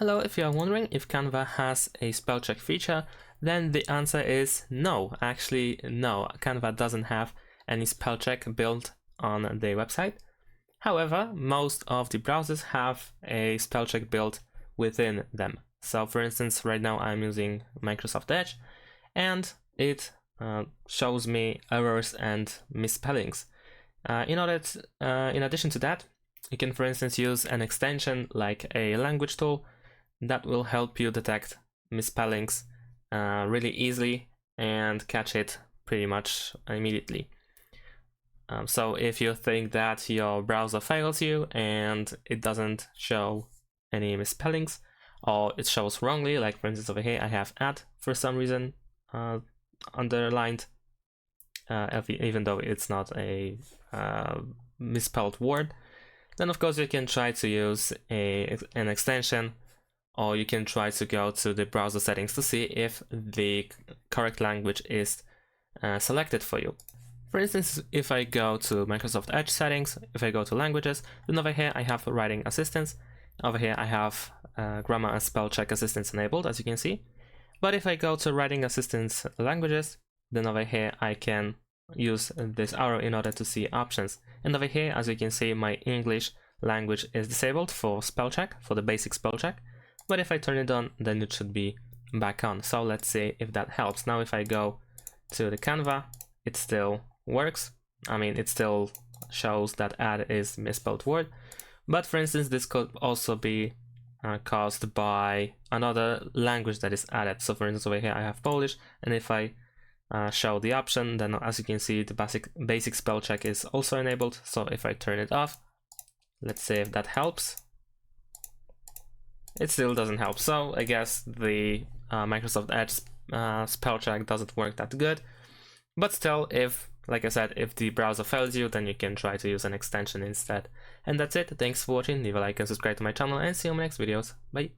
Hello, if you are wondering if Canva has a spell check feature, then the answer is no. Actually, no, Canva doesn't have any spell check built on their website. However, most of the browsers have a spell check built within them. So for instance, right now I'm using Microsoft Edge, and it shows me errors and misspellings. In addition to that, you can, for instance, use an extension like a language tool that will help you detect misspellings really easily and catch it pretty much immediately. So if you think that your browser fails you and it doesn't show any misspellings, or it shows wrongly, like for instance over here I have "at" for some reason underlined, even though it's not a misspelled word, then of course you can try to use an extension, or you can try to go to the browser settings to see if the correct language is selected for you. For instance, if I go to Microsoft Edge settings, if I go to languages, then over here I have writing assistance. Over here I have grammar and spell check assistance enabled, as you can see. But if I go to writing assistance languages, then over here I can use this arrow in order to see options. And over here, as you can see, my English language is disabled for spell check, for the basic spell check. But if I turn it on, then it should be back on. So let's see if that helps. Now if I go to the Canva, it still works. I mean, it still shows that "add" is misspelled word. But for instance, this could also be caused by another language that is added. So for instance, over here I have Polish, and if I show the option, then as you can see, the basic spell check is also enabled. So if I turn it off, let's see if that helps. It still doesn't help. So I guess the Microsoft Edge spell check doesn't work that good. But still, like I said, if the browser fails you, then you can try to use an extension instead. And that's it. Thanks for watching. Leave a like and subscribe to my channel, and see you in my next videos. Bye.